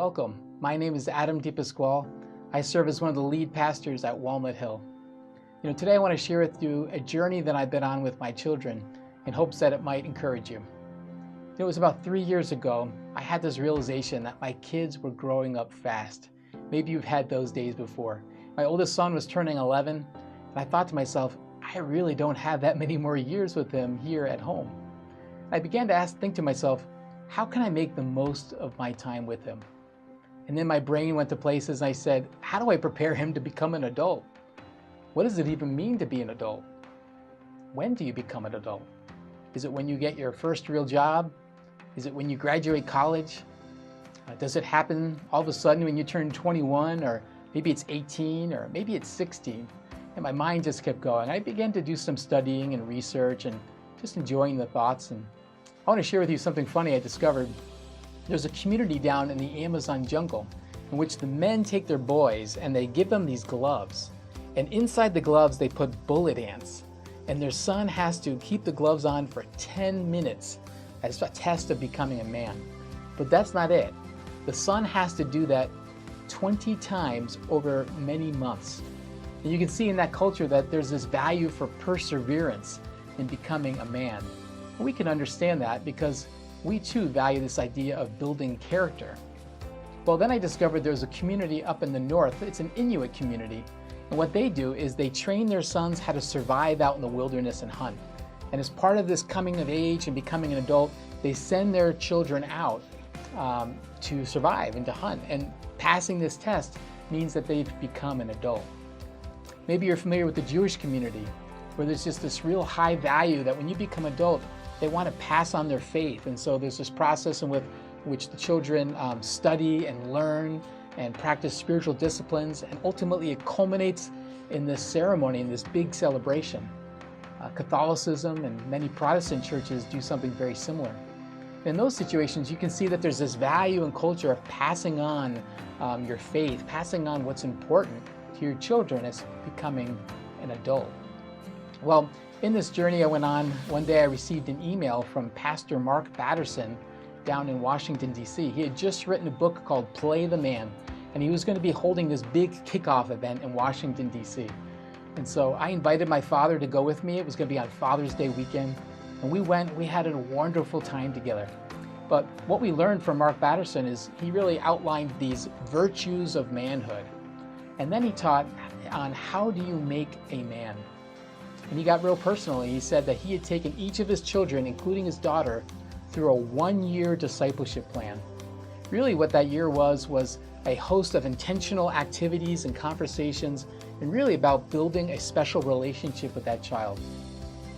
Welcome. My name is Adam DePasquale. I serve as one of the lead pastors at Walnut Hill. Today I want to share with you a journey that I've been on with my children in hopes that it might encourage you. It was about 3 years ago, I had this realization that my kids were growing up fast. Maybe you've had those days before. My oldest son was turning 11, and I thought to myself, I really don't have that many more years with him here at home. I began to think to myself, how can I make the most of my time with him? And then my brain went to places and I said, how do I prepare him to become an adult? What does it even mean to be an adult? When do you become an adult? Is it when you get your first real job? Is it when you graduate college? Does it happen all of a sudden when you turn 21, or maybe it's 18, or maybe it's 16? And my mind just kept going. I began to do some studying and research and just enjoying the thoughts. And I want to share with you something funny I discovered. There's a community down in the Amazon jungle in which the men take their boys and they give them these gloves. And inside the gloves they put bullet ants. And their son has to keep the gloves on for 10 minutes as a test of becoming a man. But that's not it. The son has to do that 20 times over many months. And you can see in that culture that there's this value for perseverance in becoming a man. And we can understand that because we too value this idea of building character. Well, then I discovered there's a community up in the north. It's an Inuit community. And what they do is they train their sons how to survive out in the wilderness and hunt. And as part of this coming of age and becoming an adult, they send their children out to survive and to hunt. And passing this test means that they've become an adult. Maybe you're familiar with the Jewish community, where there's just this real high value that when you become adult, they want to pass on their faith. And so there's this process in which the children study and learn and practice spiritual disciplines, and ultimately it culminates in this ceremony, in this big celebration. Catholicism and many Protestant churches do something very similar. In those situations, you can see that there's this value and culture of passing on your faith, passing on what's important to your children as becoming an adult. Well, in this journey I went on, one day I received an email from Pastor Mark Batterson down in Washington, D.C. He had just written a book called Play the Man, and he was going to be holding this big kickoff event in Washington, D.C. And so I invited my father to go with me. It was going to be on Father's Day weekend, and we went. We had a wonderful time together. But what we learned from Mark Batterson is he really outlined these virtues of manhood. And then he taught on how do you make a man. And he got real personal. He said that he had taken each of his children, including his daughter, through a one-year discipleship plan. Really what that year was a host of intentional activities and conversations, and really about building a special relationship with that child.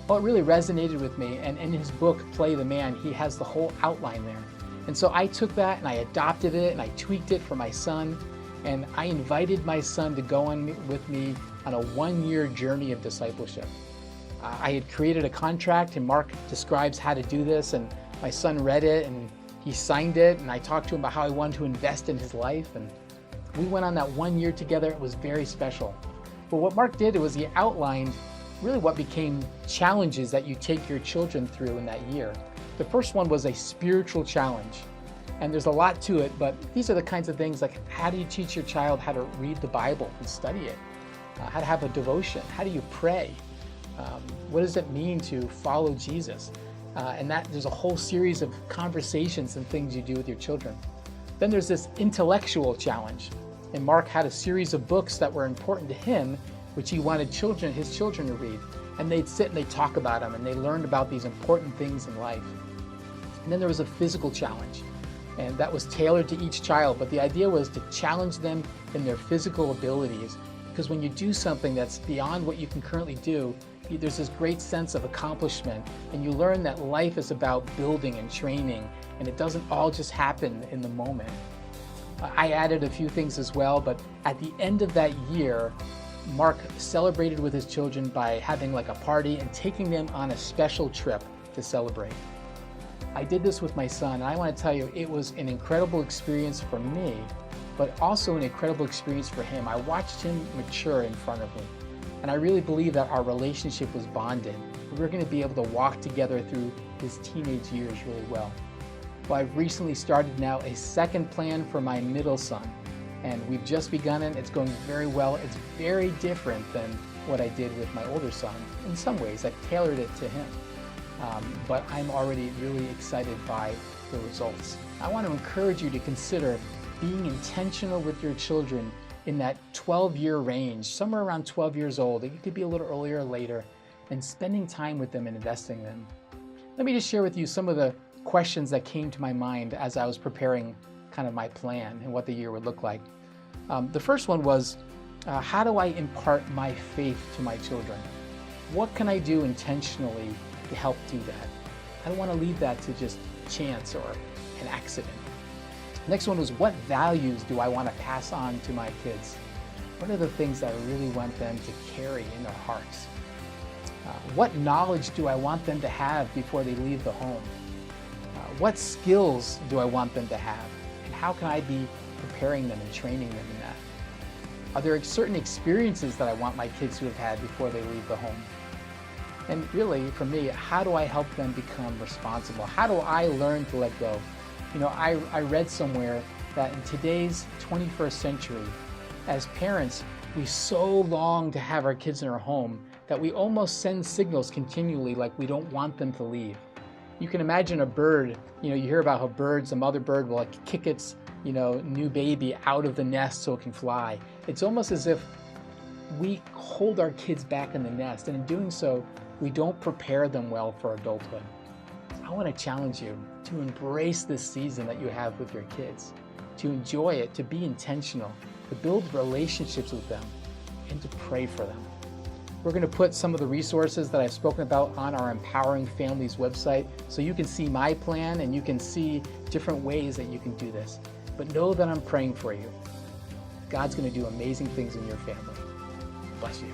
Well, it really resonated with me, and in his book, Play the Man, he has the whole outline there. And so I took that and I adopted it and I tweaked it for my son, and I invited my son to go on with me on a one-year journey of discipleship. I had created a contract, and Mark describes how to do this, and my son read it and he signed it, and I talked to him about how I wanted to invest in his life, and we went on that 1 year together. It was very special. But what Mark did was he outlined really what became challenges that you take your children through in that year. The first one was a spiritual challenge, and there's a lot to it, but these are the kinds of things like, how do you teach your child how to read the Bible and study it? How to have a devotion? How do you pray? What does it mean to follow Jesus? And that there's a whole series of conversations and things you do with your children. Then there's this intellectual challenge, and Mark had a series of books that were important to him, which he wanted his children to read. And they'd sit and they'd talk about them, and they learned about these important things in life. And then there was a physical challenge, and that was tailored to each child, but the idea was to challenge them in their physical abilities, because when you do something that's beyond what you can currently do, there's this great sense of accomplishment, and you learn that life is about building and training, and it doesn't all just happen in the moment. I added a few things as well, but at the end of that year, Mark celebrated with his children by having like a party and taking them on a special trip to celebrate. I did this with my son, and I want to tell you, it was an incredible experience for me, but also an incredible experience for him. I watched him mature in front of me, and I really believe that our relationship was bonded. We're going to be able to walk together through his teenage years really well. Well, I've recently started now a second plan for my middle son, and we've just begun it. It's going very well. It's very different than what I did with my older son. In some ways, I've tailored it to him, but I'm already really excited by the results. I want to encourage you to consider being intentional with your children in that 12-year range, somewhere around 12 years old. It could be a little earlier or later, and spending time with them and investing in them. Let me just share with you some of the questions that came to my mind as I was preparing kind of my plan and what the year would look like. The first one was, how do I impart my faith to my children? What can I do intentionally to help do that? I don't want to leave that to just chance or an accident. Next one was, what values do I want to pass on to my kids? What are the things that I really want them to carry in their hearts? What knowledge do I want them to have before they leave the home? What skills do I want them to have? And how can I be preparing them and training them in that? Are there certain experiences that I want my kids to have had before they leave the home? And really, for me, how do I help them become responsible? How do I learn to let go? You know, I read somewhere that in today's 21st century, as parents, we so long to have our kids in our home that we almost send signals continually like we don't want them to leave. You can imagine a bird, you hear about how a mother bird will like kick its, new baby out of the nest so it can fly. It's almost as if we hold our kids back in the nest, and in doing so, we don't prepare them well for adulthood. I want to challenge you to embrace this season that you have with your kids, to enjoy it, to be intentional, to build relationships with them, and to pray for them. We're going to put some of the resources that I've spoken about on our Empowering Families website so you can see my plan and you can see different ways that you can do this. But know that I'm praying for you. God's going to do amazing things in your family. Bless you.